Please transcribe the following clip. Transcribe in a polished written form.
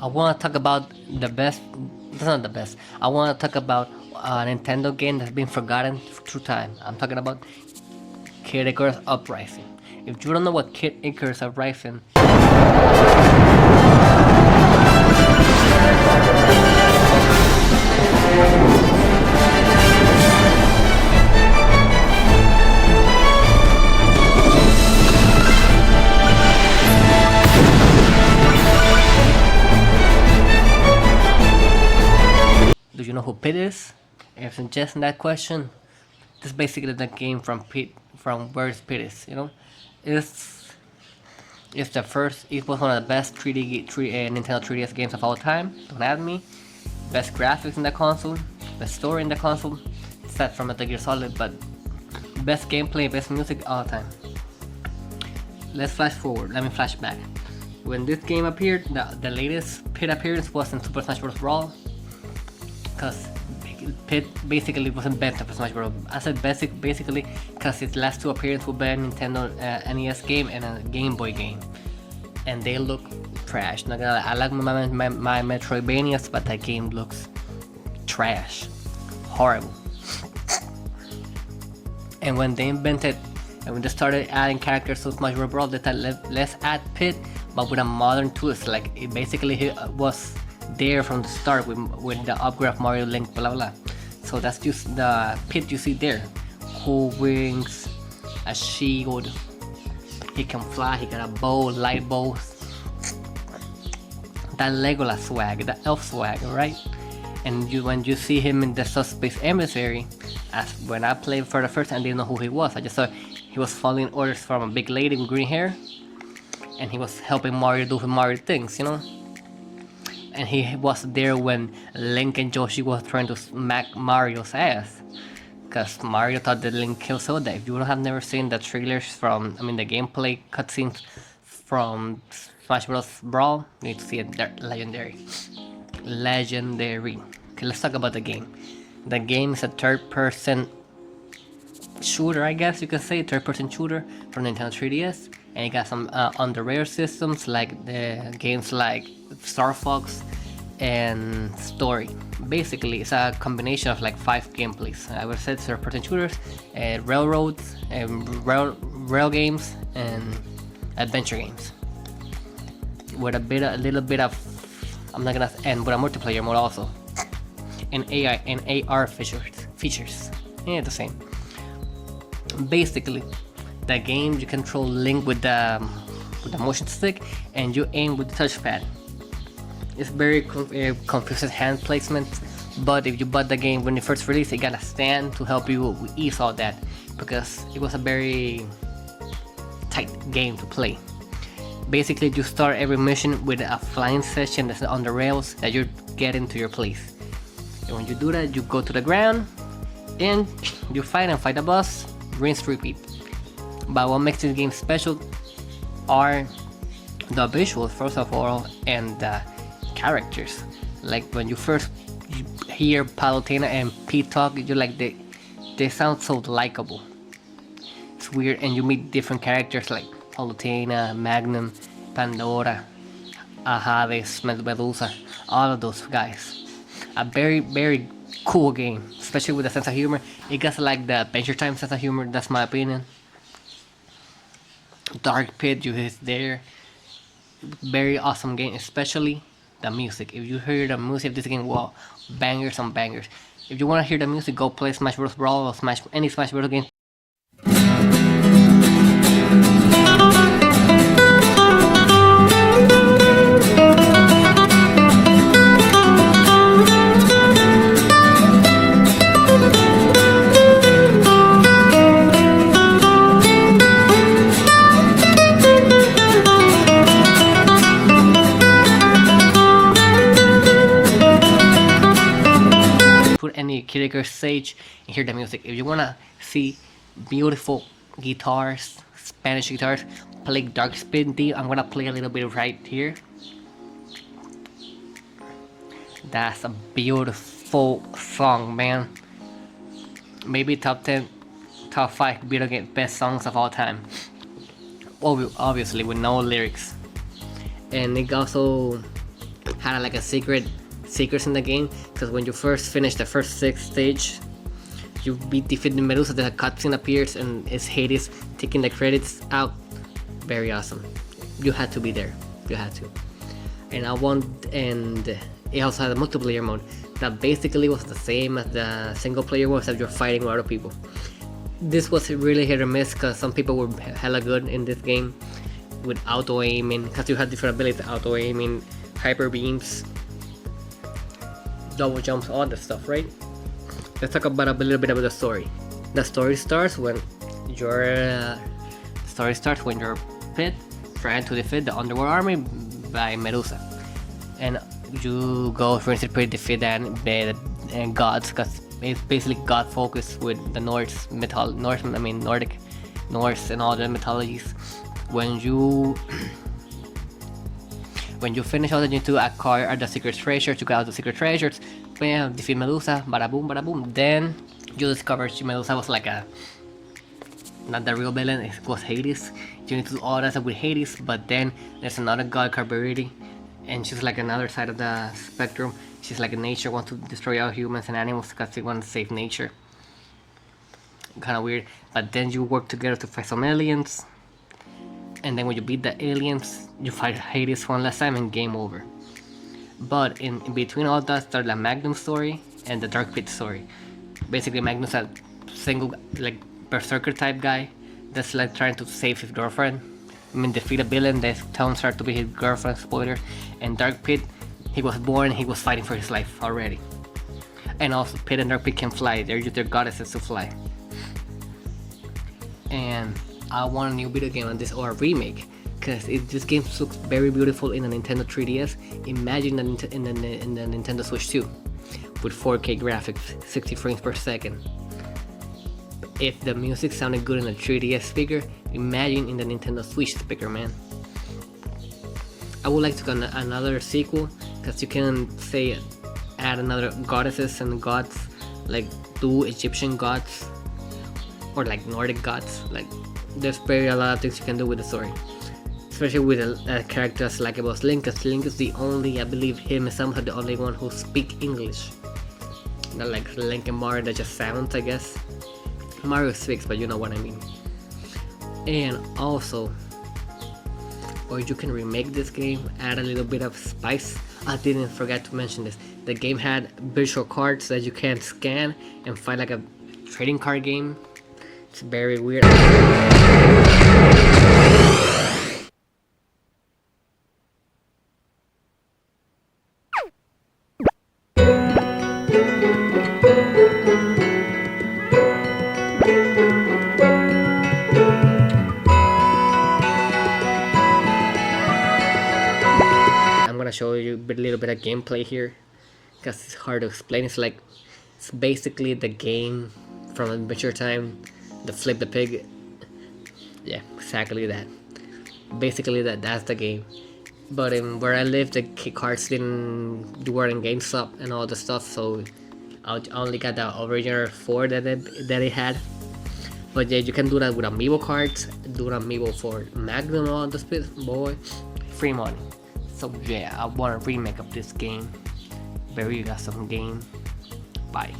I want to talk about the best. That's not the best. I want to talk about a Nintendo game that's been forgotten through time. I'm talking about Kid Icarus Uprising. If you don't know what Kid Icarus Uprising, do you know who Pit is? If it's just that question, this is basically the game from Pit, from where's Pit is. It's it's the first. It was one of the best 3D Nintendo 3DS games of all time. Don't add me. Best graphics in the console, best story in the console, set from Metal Gear Solid, but best gameplay, best music all time. Let's flash forward. Let me flash back. When this game appeared, the latest Pit appearance was in Super Smash Bros. Brawl, because Pit basically was invented for Smash Bros. I said basically because its last two appearances were a Nintendo NES game and a Game Boy game, and they look trash. Not gonna lie, I like my Metroidvanias, but that game looks trash, horrible. And when they invented, and when they started adding characters to Smash Bros. Brawl, they thought let's add Pit, but with a modern twist. Like it basically was there from the start with the upgrade of Mario Link, blah blah. So that's just the Pit you see there, who brings a shield. He can fly. He got a bow, light bows. That Legolas swag, that elf swag, right? And when you see him in the Subspace Emissary, as when I played for the first time, I didn't know who he was. I just saw he was following orders from a big lady with green hair, and he was helping Mario do Mario things, And he was there when Link and Yoshi was trying to smack Mario's ass, because Mario thought that Link killed Zelda. If you have never seen the trailers the gameplay cutscenes from Smash Bros. Brawl, you need to see it. They're legendary. Legendary. Okay, let's talk about the game. The game is a third-person shooter, I guess you could say, third-person shooter from Nintendo 3DS, and it got some on the rare systems like the games like Star Fox and Story. Basically, it's a combination of like 5 gameplays. I would say third-person shooters, railroads, rail games, and adventure games. With a little bit of, I'm not gonna, and with a multiplayer mode also, and AI and AR features. Yeah, the same. Basically, the game you control Link with the motion stick, and you aim with the touchpad. It's very confusing hand placement, but if you bought the game when it first released, it got a stand to help you ease all that, because it was a very tight game to play. Basically, you start every mission with a flying session that's on the rails that you get into your place. And when you do that, you go to the ground and you fight the boss, rinse, repeat. But what makes this game special are the visuals, first of all, and the characters. Like when you first hear Palutena and Pete talk, you're like, they sound so likable. It's weird, and you meet different characters like Palutena, Magnum, Pandora, Hades, Medusa, all of those guys. A very, very cool game, especially with a sense of humor. It got like the Adventure Time sense of humor, that's my opinion. Dark Pit, you hit there. Very awesome game, especially the music. If you hear the music of this game, wow, bangers on bangers. If you want to hear the music, go play Smash Bros. Brawl or any Smash Bros. Game. Any Kid Icarus stage and hear the music. If you wanna see beautiful guitars, Spanish guitars, play Dark Spin theme. I'm gonna play a little bit right here. That's a beautiful song, man. Maybe top 10, top 5 video game best songs of all time. Obviously with no lyrics. And it also had like a secrets in the game, because when you first finish the first 6 stage, you defeat the Medusa, the cutscene appears and it's Hades taking the credits out. Very awesome. You had to be there. You had to. And it also had a multiplayer mode that basically was the same as the single player was, that you're fighting with other people. This was really hit or miss, because some people were hella good in this game with auto aiming, because you had different abilities: auto aiming, hyper beams, double jumps, all that stuff, right? Let's talk about a little bit about the story. The story starts when you're Pit trying to defeat the underworld army by Medusa, and you go for to defeat the gods, because it's basically god focused with the Norse and all the mythologies. When you finish all that, you need to acquire the secret treasures. You get out the secret treasures, bam, defeat Medusa, bada boom, bada boom. Then you discover Medusa was like not the real villain, it was Hades. You need to do all that stuff with Hades, but then there's another god, Carberity, and she's like another side of the spectrum. She's like nature, wants to destroy all humans and animals because she wants to save nature. Kind of weird. But then you work together to fight some aliens, and then when you beat the aliens, you fight Hades one last time and game over. But in between all that, there's the Magnum story and the Dark Pit story. Basically, Magnum's a single like berserker type guy that's like trying to save his girlfriend. Defeat a villain that turns out to be his girlfriend, spoiler. And Dark Pit, he was born, he was fighting for his life already. And also Pit and Dark Pit can fly, they're just their goddesses to fly. And I want a new video game on this, or a remake, because this game looks very beautiful in a Nintendo 3DS. Imagine in the Nintendo Switch 2 with 4K graphics, 60 frames per second. If the music sounded good in the 3DS speaker, imagine in the Nintendo Switch speaker, man. I would like to get another sequel, because you can say add another goddesses and gods, like 2 Egyptian gods or like Nordic gods. Like there's a lot of things you can do with the story, especially with a character as likable as Link, because Link is the only, I believe him and Samus are the only one who speak English. Not like Link and Mario that just sounds, I guess. Mario speaks, but you know what I mean. And also, or you can remake this game, add a little bit of spice. I didn't forget to mention this. The game had virtual cards that you can scan and find, like a trading card game. It's very weird. I'm gonna show you a little bit of gameplay here, because it's hard to explain. It's basically the game from Adventure Time, the Flip the Pig. Yeah, exactly that. Basically that's the game. But in where I live, the cards didn't work in GameStop and all the stuff, so I only got the original 4 that it had. But yeah, you can do that with amiibo cards. Do an amiibo for Magnum on the spit, boy. Free money. So yeah, I want a remake of this game. Very awesome game. Bye.